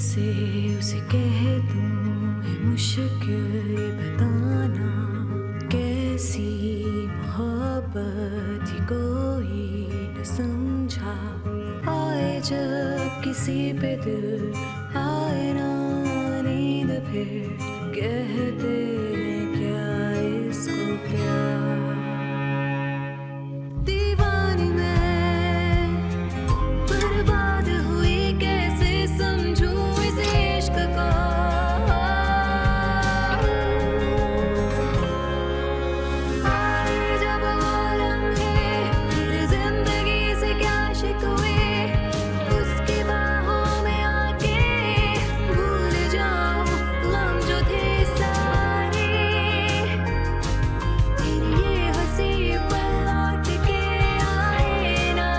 कैसे उसे कह दूं है मुश्किल ये बताना, कैसी मोहब्बत ही कोई न समझा। आए जब किसी पे दिल आए ना नींद, फिर कहते हैं क्या इसको प्यार। दीवानी मैं बर्बाद हुई, कैसे समझूं इस इश्क को। आए जब वो लम्हे मेरी जिंदगी से क्या शिकवे, उसकी बाहों में आके भूल जाऊं गम जो थे सारे। फिर ये हंसी पल लौट के आए ना।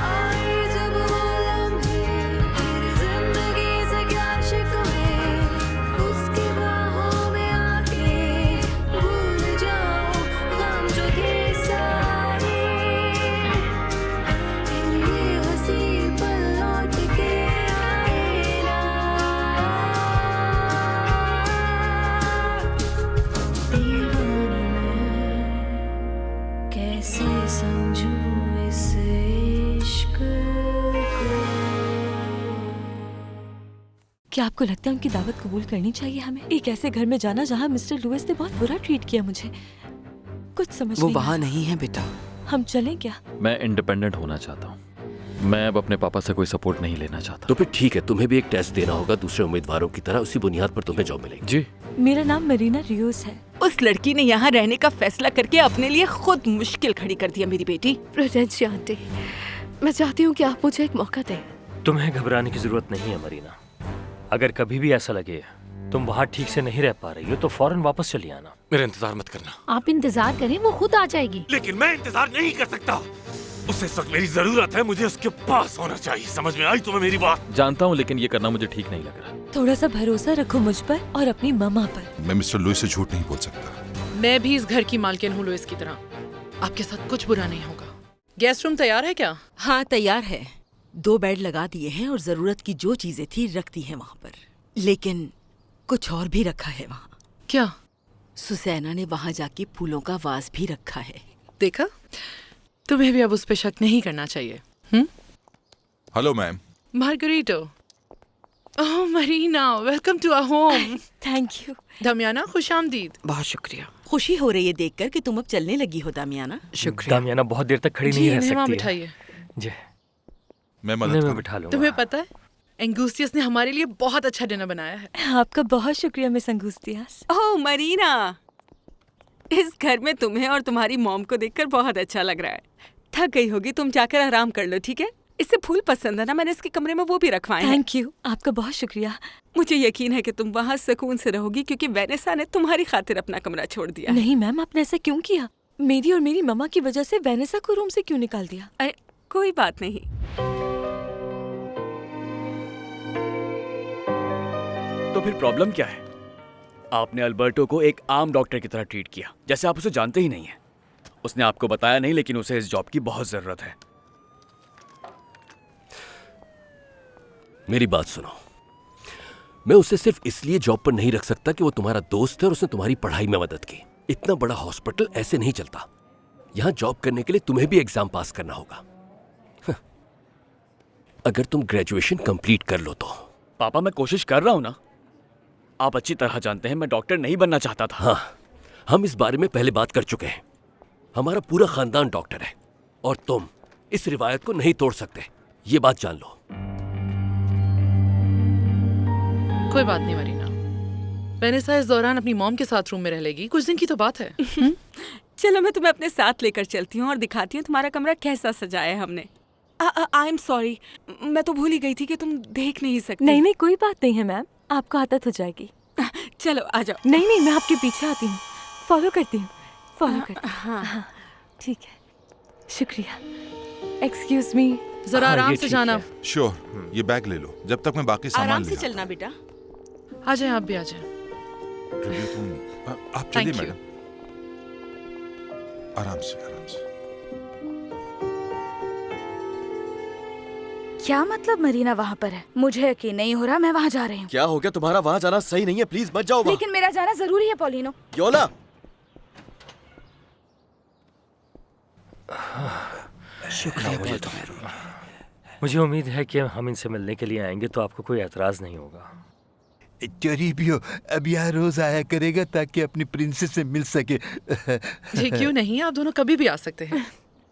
आए जब वो लम्हे मेरी जिंदगी से क्या शिकवे, उसकी बाहों में आके भूल जाऊं गम जो थे सारे। फिर ये हंसी पल लौट के आए ना। दीवानी मैं कैसे समझूं इस इश्क को। क्या आपको लगता है उनकी दावत कबूल करनी चाहिए हमें? एक ऐसे घर में जाना जहाँ मिस्टर लुइस ने बहुत बुरा ट्रीट किया मुझे, कुछ समझ वो नहीं वहाँ आ रहा। नहीं है बेटा। हम चलें क्या? मैं इंडिपेंडेंट होना चाहता हूँ। मैं अब अपने पापा से कोई सपोर्ट नहीं लेना चाहता। तो फिर ठीक है, तुम्हें भी एक टेस्ट देना होगा दूसरे उम्मीदवारों की तरह, उसी बुनियाद पर तुम्हें जॉब मिलेगी। जी, मेरा नाम मरीना रियोस है। उस लड़की ने यहाँ रहने का फैसला करके अपने लिए खुद मुश्किल खड़ी कर दिया मेरी बेटी। प्रूडेंस आंटी, मैं चाहती हूँ कि आप मुझे एक मौका दें। तुम्हें घबराने की जरूरत नहीं है मरीना। अगर कभी भी ऐसा लगे तुम वहाँ ठीक से नहीं रह पा रही हो तो फौरन वापस चली आना। मेरा इंतजार मत करना। आप इंतजार करें, वो खुद आ जाएगी। लेकिन मैं इंतजार नहीं कर सकता। उसे इस वक्त मेरी जरूरत है, मुझे उसके पास होना चाहिए। समझ में आई तुम्हें मेरी बात? जानता हूँ, लेकिन ये करना मुझे ठीक नहीं लग रहा। थोड़ा सा भरोसा रखो मुझ पर और अपनी मम्मा पर। मैं मिस्टर लुइस से झूठ नहीं बोल सकता। मैं भी इस घर की मालकिन हूँ लुइस की तरह। आपके साथ कुछ बुरा नहीं होगा। गेस्ट रूम तैयार है क्या? हाँ तैयार है। 2 बेड लगा दिए हैं और जरूरत की जो चीजें थी रख दी हैं वहाँ पर। लेकिन कुछ और भी रखा है वहाँ। क्या? सुसैना ने वहाँ जाके फूलों का वास भी रखा है। देखा, तुम्हें भी अब उस पे शक नहीं करना चाहिए। Hello ma'am. Margarito. Oh Marina, welcome to our home. Thank you. Damiana, खुशामदीद। बहुत शुक्रिया। खुशी हो रही है देखकर कि तुम अब चलने लगी हो दामियाना। शुक्रिया। दामियाना बहुत देर तक खड़ी जी, नहीं रह इन्हें वहाँ सकती है। बिठाइए। जी, मैं इन्हें मदद मैं करूं? बिठा लूंगा। तुम्हें पता है एंगूस्टियस ने हमारे लिए बहुत अच्छा डिनर बनाया है। आपका बहुत शुक्रिया मिस अंगूस्टियास। ओह मरीना, इस घर में तुम्हें और तुम्हारी मॉम को देखकर बहुत अच्छा लग रहा है। थक गई होगी, तुम जाकर आराम कर लो, ठीक है? इससे फूल पसंद है ना, मैंने इसके कमरे में वो भी रखवाए हैं। थैंक यू, आपका बहुत शुक्रिया। मुझे यकीन है कि तुम वहाँ सुकून से रहोगी क्योंकि वेनेसा ने तुम्हारी खातिर अपना कमरा छोड़ दिया है। नहीं मैम, आपने ऐसा क्यों किया? मेरी और मेरी मम्मा की वजह से वेनेसा को रूम से क्यों निकाल दिया? अरे कोई बात नहीं। तो फिर प्रॉब्लम क्या है? आपने अल्बर्टो को एक आम डॉक्टर की तरह ट्रीट किया, जैसे आप उसे जानते ही नहीं हैं। उसने आपको बताया नहीं, लेकिन उसे इस जॉब की बहुत जरूरत है। मेरी बात सुनो, मैं उसे सिर्फ इसलिए जॉब पर नहीं रख सकता कि वो तुम्हारा दोस्त है और उसने तुम्हारी पढ़ाई में मदद की। इतना बड़ा हॉस्पिटल ऐसे नहीं चलता। यहां जॉब करने के लिए तुम्हें भी एग्जाम पास करना होगा। अगर तुम ग्रेजुएशन कंप्लीट कर लो तो। पापा, मैं कोशिश कर रहा हूं ना। आप अच्छी तरह जानते हैं मैं डॉक्टर नहीं बनना चाहता था। हाँ, हम इस बारे में पहले बात कर चुके हैं। हमारा पूरा खानदान डॉक्टर है और तुम इस रिवायत को नहीं तोड़ सकते, ये बात जान लो। कोई बात नहीं मरीना, वेनेसा इस दौरान अपनी मॉम के साथ रूम में रह लेगी। कुछ दिन की तो बात है। चलो मैं तुम्हें अपने साथ लेकर चलती हूँ और दिखाती हूँ तुम्हारा कमरा कैसा सजाया है हमने। आई एम सॉरी, मैं तो भूल ही गई थी कि तुम देख नहीं सकती। नहीं नहीं, कोई बात नहीं है मैम, आपको आदत हो जाएगी। चलो आ जाओ। नहीं नहीं, मैं आपके पीछे आती हूँ, फॉलो करती हूँ, फॉलो करती हूँ। हाँ ठीक है, शुक्रिया। Excuse me. जरा हाँ, आराम ये से ठीक जाना। है। श्योर, ये बैग ले लो जब तक मैं बाकी सामान आराम से ले आता चलना बेटा। आ जाए, आप भी आ जाए। हूं। जुलिया, तुम आप Thank चलिए you. मैडम। आराम से आराम से। क्या मतलब मरीना वहाँ पर है? मुझे यकीन नहीं हो रहा, मैं वहाँ जा रही हूँ। क्या हो गया तुम्हारा? वहाँ जाना सही नहीं है, प्लीज मत जाओ वहाँ। लेकिन मेरा जाना जरूरी है पॉलिनो। योला, शुक्रिया। मुझे उम्मीद है कि हम इनसे मिलने के लिए आएंगे तो आपको कोई एतराज नहीं होगा। टोरिबियो अब यहाँ रोज आया करेगा ताकि अपनी प्रिंसेस से मिल सके। जी क्यों नहीं, आप दोनों कभी भी आ सकते हैं।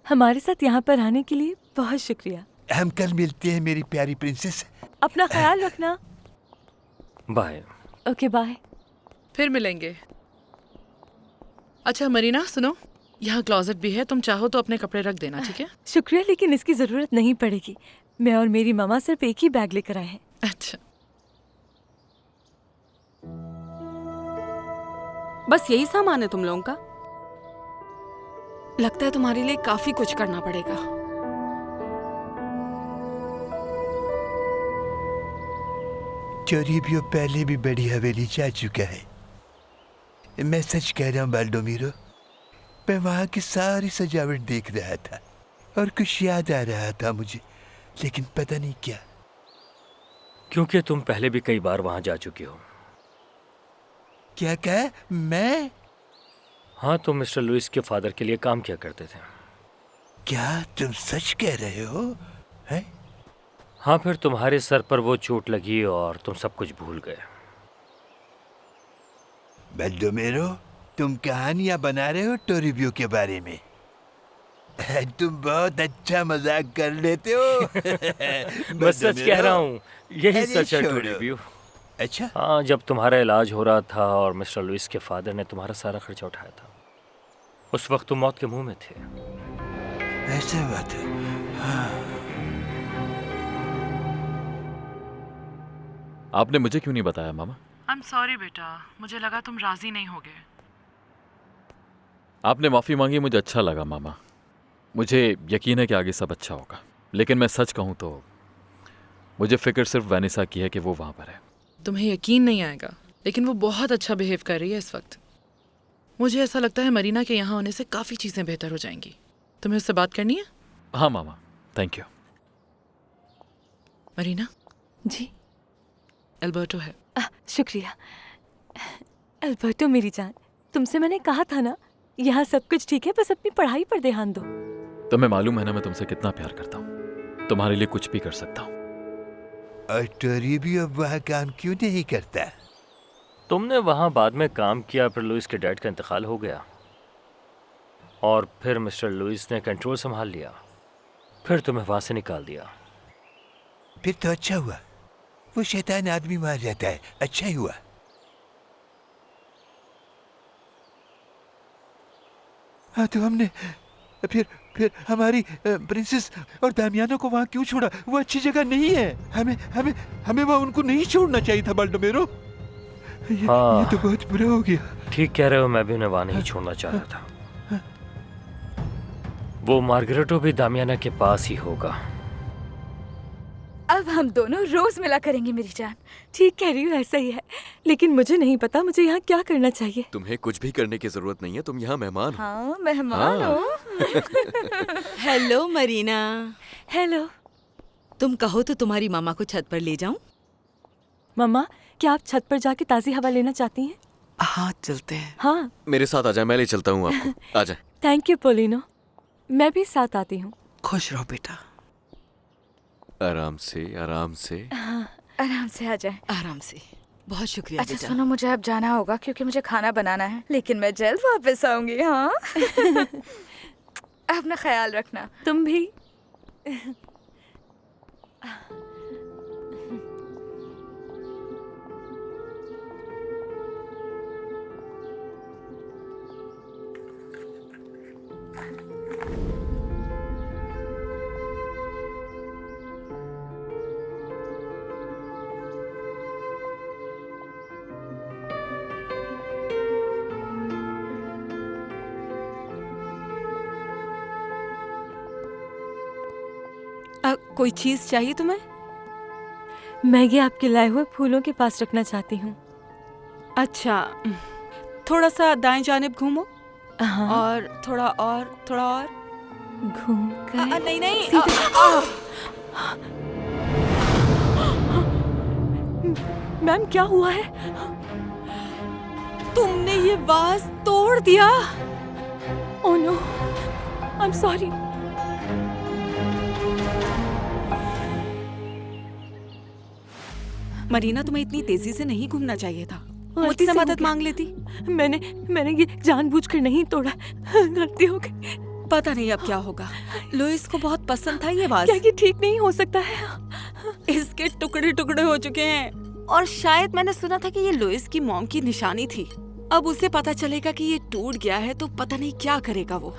हमारे साथ यहाँ पर आने के लिए बहुत शुक्रिया। हम कल मिलते हैं मेरी प्यारी प्रिंसेस। अपना ख्याल रखना। बाय। Okay bye. फिर मिलेंगे। अच्छा मरीना सुनो, यहाँ क्लोजेट भी है, तुम चाहो तो अपने कपड़े रख देना, ठीक है? शुक्रिया, लेकिन इसकी जरूरत नहीं पड़ेगी। मैं और मेरी मामा सिर्फ एक ही बैग लेकर आए हैं। अच्छा, बस यही सामान है तुम लोगों का? लगता है तुम्हारे लिए काफी कुछ करना पड़ेगा। टोरिबियो पहले भी बड़ी हवेली जा चुका है। मैं सच कह रहा हूँ बाल्डोमिरो, मैं वहाँ की सारी सजावट देख रहा था और कुछ याद आ रहा था मुझे, लेकिन पता नहीं क्या। क्योंकि तुम पहले भी कई बार वहां जा चुकी हो। क्या कहा? मैं? हाँ, तुम मिस्टर लुइस के फादर के लिए काम किया करते थे। क्या तुम सच कह रहे हो? हैं? हाँ, फिर तुम्हारे सर पर वो चोट लगी और तुम सब कुछ भूल गए। बाल्डोमिरो, तुम कहानियां बना रहे हो टोरिबियो के बारे में। तुम बहुत अच्छा मजाक कर लेते हो। मैं सच कह रहा हूँ, यही अरे सच है छोड़ो। टोरिबियो। अच्छा? हाँ, जब तुम्हारा इलाज हो रहा था और मिस्टर लुइस के फादर ने तुम्हारा सारा खर्चा उठाया था, उस वक्त तुम मौत के मुंह में थे। ऐसा बात है। हाँ। आपने मुझे क्यों नहीं बताया मामा? आई एम सॉरी बेटा, मुझे लगा तुम राजी नहीं होगे। आपने माफ़ी मांगी, मुझे अच्छा लगा मामा। मुझे यकीन है कि आगे सब अच्छा होगा, लेकिन मैं सच कहूँ तो मुझे फिक्र सिर्फ वैनिसा की है कि वो वहाँ पर है। तुम्हें यकीन नहीं आएगा, लेकिन वो बहुत अच्छा बिहेव कर रही है इस वक्त। मुझे ऐसा लगता है मरीना के यहाँ होने से काफ़ी चीज़ें बेहतर हो जाएंगी। तुम्हें उससे बात करनी है? हाँ मामा, thank you. Marina ji? Alberto है। शुक्रिया। अल्बर्टो मेरी जान, तुमसे मैंने कहा था ना, यहाँ सब कुछ ठीक है, बस अपनी पढ़ाई पर ध्यान दो। तुम्हें मालूम है ना मैं तुमसे कितना प्यार करता हूँ। तुम्हारे लिए कुछ भी कर सकता हूँ। और टोरिबियो अब वहाँ काम क्यों नहीं करता? तुमने वहाँ बाद में काम किया, फिर लुइस के डैड का इंतकाल हो गया और फिर मिस्टर लुइस ने कंट्रोल संभाल लिया, फिर तुम्हें वहाँ से निकाल दिया। फिर तो अच्छा हुआ, वो शैतान आदमी मार जाता है। अच्छा ही हुआ। हाँ, तो हमने फिर हमारी प्रिंसेस और दामियानो को वहाँ क्यों छोड़ा? वो अच्छी जगह नहीं है। हमें वहाँ उनको नहीं छोड़ना चाहिए था बाल्डोमिरो। ये तो बहुत बुरा हो गया। ठीक कह रहे हो, मैं भी उन्हें वहाँ नहीं छोड़ना चाह रहा था। वो मार्गरेटो भी दामियाना के पास ही होगा। अब हम दोनों रोज मिला करेंगे मेरी जान। ठीक कह रही हूँ, ऐसा ही है, लेकिन मुझे नहीं पता मुझे यहाँ क्या करना चाहिए। तुम्हें कुछ भी करने की जरूरत नहीं है, तुम यहाँ मेहमान हो। हाँ, मेहमान हो। हेलो मरीना। हेलो। तुम कहो तो तुम्हारी मामा को छत पर ले जाऊं? मम्मा, क्या आप छत पर जाके ताज़ी हवा लेना चाहती हैं? हाँ, चलते हैं। हाँ। मेरे साथ आ जाए, मैं ले चलता हूँ आपको। आ जाए। थैंक यू पोलिनो, मैं भी साथ आती हूँ। खुश रहो बेटा। आराम से, आराम से। हाँ, आराम से आ जाए। आराम से। बहुत शुक्रिया अच्छा बेटा। सुनो, मुझे अब जाना होगा क्योंकि मुझे खाना बनाना है, लेकिन मैं जल्द वापस आऊंगी। हाँ। अपना ख्याल रखना। तुम भी। कोई चीज चाहिए तुम्हें? मैं ये आपके लाए हुए फूलों के पास रखना चाहती हूँ। अच्छा, थोड़ा सा दाएं जानिब घूमो। हाँ। और थोड़ा और घूम कर नहीं नहीं। मैम क्या हुआ है? तुमने ये वाज तोड़ दिया। Oh no, I am sorry. Marina, तुम्हें इतनी तेजी से नहीं घूमना चाहिए था। मुझसे मदद मांग लेती। मैंने ये जानबूझकर नहीं तोड़ा, गलती हो गई। पता नहीं अब क्या होगा। लुइस को बहुत पसंद था ये वाज। क्या ये ठीक नहीं हो सकता है? इसके टुकड़े टुकड़े हो चुके हैं और शायद मैंने सुना था कि ये लुइस की मॉम की निशानी थी। अब उसे पता चलेगा कि ये टूट गया है तो पता नहीं क्या करेगा वो।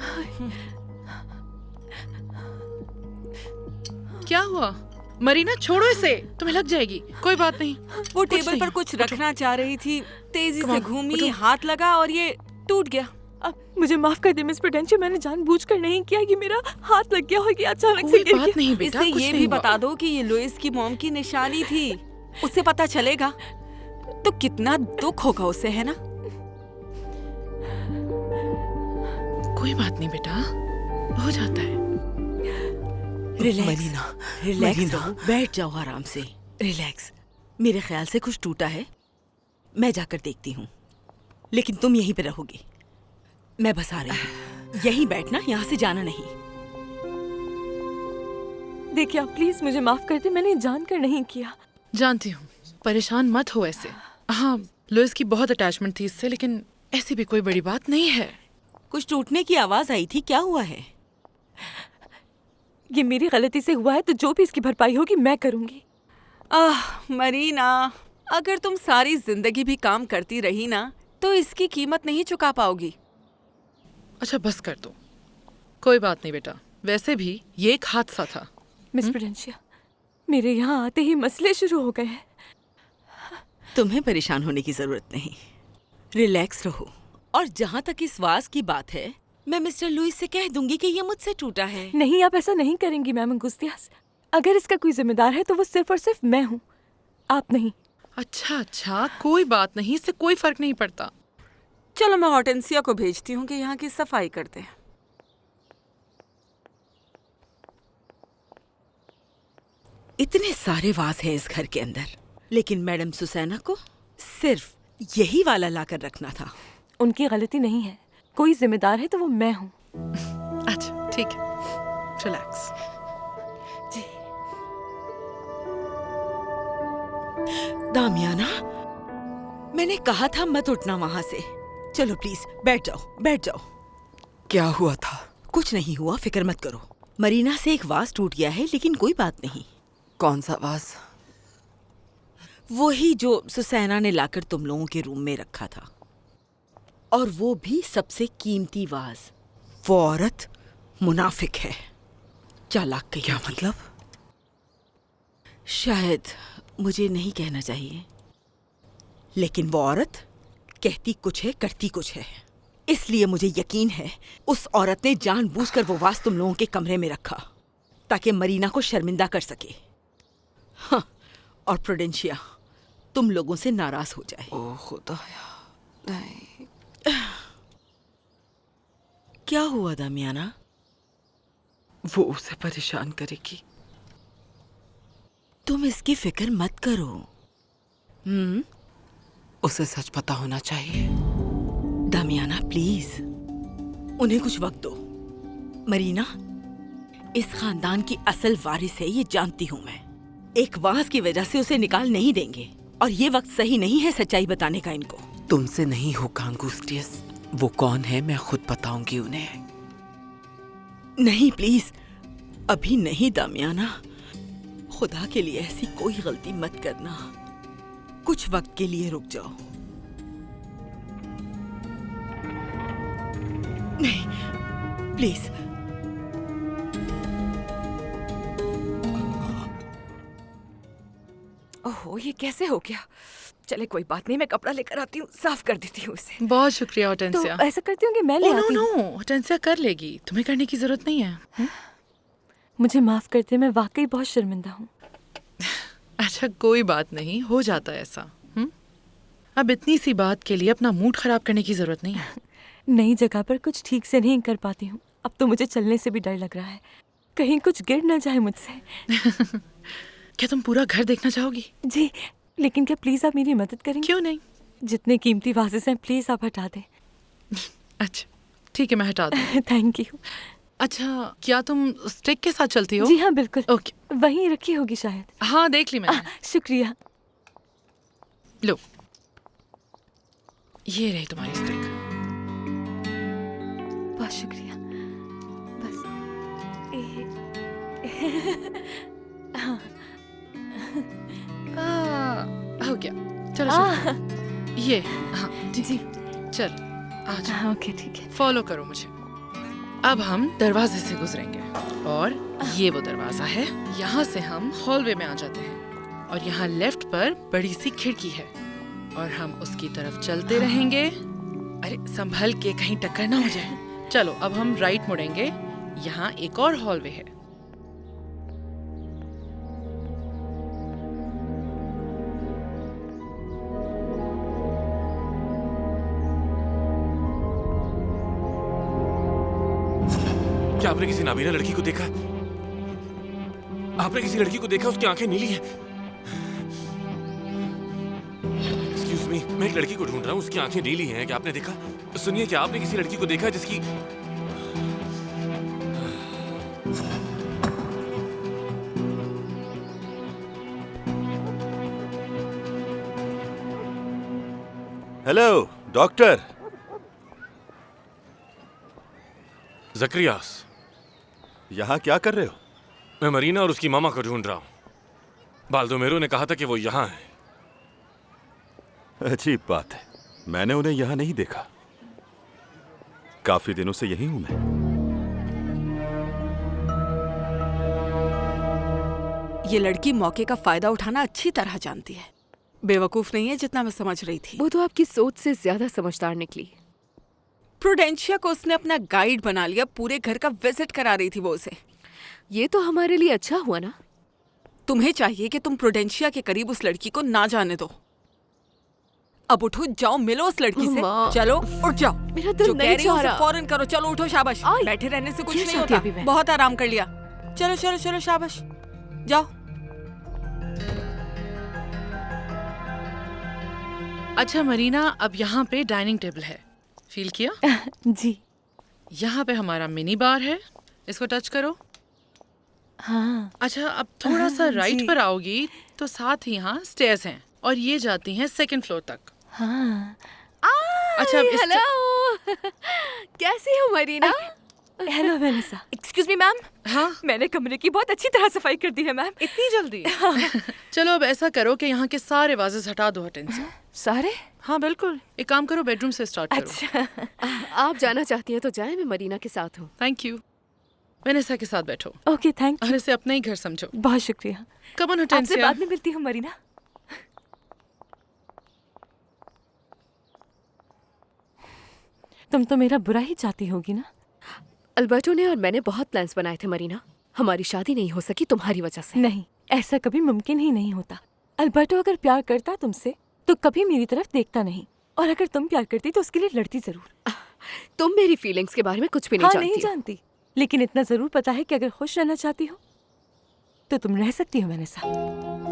क्या हुआ? मरीना छोड़ो इसे, तुम्हें लग जाएगी। कोई बात नहीं। वो टेबल पर कुछ रखना चाह रही थी, तेजी से घूमी, हाथ लगा और ये टूट गया। अब मुझे माफ कर दे मिस प्रूडेंशिया, मैंने जानबूझकर नहीं किया। कि मेरा हाथ लग गया और ये अचानक से गिर गया। नहीं बेटा, इसे ये भी बता दो कि ये लुइस की मॉम की निशानी थी। उसे पता चलेगा तो कितना दुख होगा उसे, है ना? कोई बात नहीं बेटा, हो जाता है। रिलैक्स रहो, बैठ जाओ आराम से। रिलैक्स। मेरे ख्याल से कुछ टूटा है, मैं जाकर देखती हूँ। लेकिन तुम यहीं पे रहोगी, मैं बस आ रही हूँ। यहीं बैठना, यहाँ से जाना नहीं। देखिए आप प्लीज मुझे माफ कर दे, मैंने जानकर नहीं किया। जानती हूँ, परेशान मत हो ऐसे। हाँ, लुइस की बहुत अटैचमेंट थी इससे, लेकिन ऐसी भी कोई बड़ी बात नहीं है। कुछ टूटने की आवाज आई थी, क्या हुआ है? ये मेरी गलती से हुआ है तो जो भी इसकी भरपाई होगी मैं करूंगी। मरीना, अगर तुम सारी जिंदगी भी काम करती रही ना तो इसकी कीमत नहीं चुका पाओगी। अच्छा बस कर दो, कोई बात नहीं बेटा। वैसे भी ये एक हादसा था। मिस प्रूडेंशिया, मेरे यहाँ आते ही मसले शुरू हो गए हैं। तुम्हें परेशान होने की जरूरत नहीं, रिलैक्स रहो। और जहाँ तक इस वाज की बात है, मैं मिस्टर लुइस से कह दूंगी कि ये मुझसे टूटा है। नहीं, आप ऐसा नहीं करेंगी मैम अंगुस्तियास। अगर इसका कोई जिम्मेदार है तो वो सिर्फ और सिर्फ मैं हूँ, आप नहीं। अच्छा, कोई बात नहीं, इससे कोई फर्क नहीं पड़ता। चलो मैं हॉर्टेंसिया को भेजती हूँ कि यहाँ की सफाई कर दे। इतने सारे वाज हैं इस घर के अंदर, लेकिन मैडम सुसैना को सिर्फ यही वाला लाकर रखना था। उनकी गलती नहीं है, कोई जिम्मेदार है तो वो मैं हूँ। अच्छा ठीक है, रिलैक्स। जी दामियाना, मैंने कहा था मत उठना वहां से। चलो प्लीज बैठ जाओ, बैठ जाओ। क्या हुआ था? कुछ नहीं हुआ, फिक्र मत करो। मरीना से एक वाज टूट गया है, लेकिन कोई बात नहीं। कौन सा वाज? वही जो सुसैना ने लाकर तुम लोगों के रूम में रखा था, और वो भी सबसे कीमती वाज। वो औरत मुनाफिक है, चालाक कहीं। क्या मतलब? शायद मुझे नहीं कहना चाहिए, लेकिन वो औरत कहती कुछ है, करती कुछ है। इसलिए मुझे यकीन है उस औरत ने जानबूझकर वो वाज तुम लोगों के कमरे में रखा ताकि मरीना को शर्मिंदा कर सके। हाँ, और प्रूडेंशिया तुम लोगों से नाराज हो जाए। ओह खुदाया, नहीं। क्या हुआ दामियाना? वो उसे परेशान करेगी। तुम इसकी फिक्र मत करो। उसे सच पता होना चाहिए। दामियाना प्लीज, उन्हें कुछ वक्त दो। मरीना इस खानदान की असल वारिस है, ये जानती हूं मैं। एक वाज की वजह से उसे निकाल नहीं देंगे, और ये वक्त सही नहीं है सच्चाई बताने का इनको। तुमसे नहीं होगा अंगुस्टियस। वो कौन है मैं खुद बताऊंगी उन्हें। नहीं प्लीज, अभी नहीं दामियाना। खुदा के लिए ऐसी कोई गलती मत करना। कुछ वक्त के लिए रुक जाओ। नहीं प्लीज। ओहो, ये कैसे हो गया? चले कोई बात नहीं, मैं कपड़ा लेकर आती हूँ, साफ कर देती हूँ उसे। बहुत शुक्रिया हॉर्टेंसिया। तो ऐसा करती हूँ कि मैं ले आती हूँ। नो, हॉर्टेंसिया कर लेगी, तुम्हें करने की जरूरत नहीं है। मुझे माफ करते, मैं वाकई बहुत शर्मिंदा हूँ। अच्छा कोई बात नहीं, हो जाता है ऐसा। अब इतनी सी बात के लिए अपना मूड खराब करने की जरूरत नहीं है। नई जगह पर कुछ ठीक से नहीं कर पाती हूँ। अब तो मुझे चलने से भी डर लग रहा है, कहीं कुछ गिर ना जाए मुझसे। क्या तुम पूरा घर देखना चाहोगी? जी, लेकिन क्या प्लीज आप मेरी मदद करेंगे? क्यों नहीं? जितने कीमती वाजेस हैं प्लीज आप हटा दें। अच्छा ठीक है, मैं हटा दूँ। Thank you. अच्छा, क्या तुम स्टिक के साथ चलती हो? जी हाँ बिल्कुल। ओके, वहीं रखी होगी शायद। हाँ देख ली मैंने। शुक्रिया। लो, ये रही तुम्हारी स्टिक। बहुत शुक्रिया। बस हाँ। हो गया, चलो शुरू। ये हाँ जी चल आ जाओ। हाँ ओके ठीक है। फॉलो करो मुझे। अब हम दरवाजे से गुजरेंगे और ये वो दरवाजा है। यहाँ से हम हॉलवे में आ जाते हैं और यहाँ लेफ्ट पर बड़ी सी खिड़की है और हम उसकी तरफ चलते रहेंगे। अरे संभल के, कहीं टक्कर ना हो जाए। चलो अब हम राइट मुड़ेंगे। यहाँ एक और हॉलवे है। क्या आपने किसी नाबीना लड़की को देखा? आपने किसी लड़की को देखा? उसकी आंखें नीली हैं। एक्सक्यूज मी, मैं एक लड़की को ढूंढ रहा हूँ, उसकी आंखें नीली हैं। क्या आपने देखा? सुनिए, क्या आपने किसी लड़की को देखा जिसकी... हेलो डॉक्टर। जकरियास, यहाँ क्या कर रहे हो? मैं मरीना और उसकी मामा को ढूंढ रहा हूँ। बाल्दोमेरो ने कहा था कि वो यहाँ है। अजीब बात है, मैंने उन्हें यहाँ नहीं देखा। काफी दिनों से यही हूं मैं। ये लड़की मौके का फायदा उठाना अच्छी तरह जानती है। बेवकूफ नहीं है जितना मैं समझ रही थी। वो तो आपकी सोच से ज्यादा समझदार निकली। प्रूडेंशिया को उसने अपना गाइड बना लिया। पूरे घर का विजिट करा रही थी वो उसे। ये तो हमारे लिए अच्छा हुआ ना। तुम्हें चाहिए कि तुम प्रूडेंशिया के करीब उस लड़की को ना जाने दो। अब उठो, जाओ मिलो उस लड़की से। चलो उठ जाओ। मेरा दिल जो नहीं कह रही हो चाह उसे रहा। फौरन करो। चलो उठो, शाबाश। बैठे रहने से कुछ क्या नहीं चाहती होता। अभी मैं? बहुत आराम कर लिया। चलो चलो चलो, शाबाश, जाओ। अच्छा मरीना, अब यहाँ पे डाइनिंग टेबल है। फील किया? जी। यहाँ पे हमारा मिनी बार है। इसको टच करो। हाँ। अच्छा, अब थोड़ा सा राइट जी। पर आओगी तो साथ ही यहाँ स्टेयर्स हैं और ये जाती हैं सेकंड फ्लोर तक। हाँ। अच्छा अब हेलो। कैसी हो Marina? Hello Vanessa. Excuse me ma'am. हाँ, मैंने कमरे की बहुत अच्छी तरह सफाई कर दी है मैम। इतनी जल्दी? चलो अब ऐसा करो कि यहाँ के सारे वाजेस हटा दो हटें से। सारे? हाँ बिल्कुल। एक काम करो, बेडरूम से स्टार्ट करो। अच्छा। आप जाना चाहती हैं तो जाएं, मैं मरीना के साथ हूँ। Thank you. वेनेसा के साथ बैठो। Okay thank you. और इसे अपना ही घर समझो। बहुत शुक्रिया। कम ऑन आपसे हटेंसिया। बाद में मिलती हूँ मरीना। तुम तो मेरा बुरा ही चाहती होगी ना? अल्बर्टो ने और मैंने बहुत प्लान्स बनाए थे मरीना। हमारी शादी नहीं हो सकी तुम्हारी वजह से। नहीं, ऐसा कभी मुमकिन ही नहीं होता। अल्बर्टो अगर प्यार करता तुमसे तो कभी मेरी तरफ देखता नहीं, और अगर तुम प्यार करती तो उसके लिए लड़ती जरूर। तुम मेरी फीलिंग्स के बारे में कुछ भी नहीं जानती। नहीं जानती, लेकिन इतना जरूर पता है कि अगर खुश रहना चाहती हो तो तुम रह सकती हो मेरे साथ।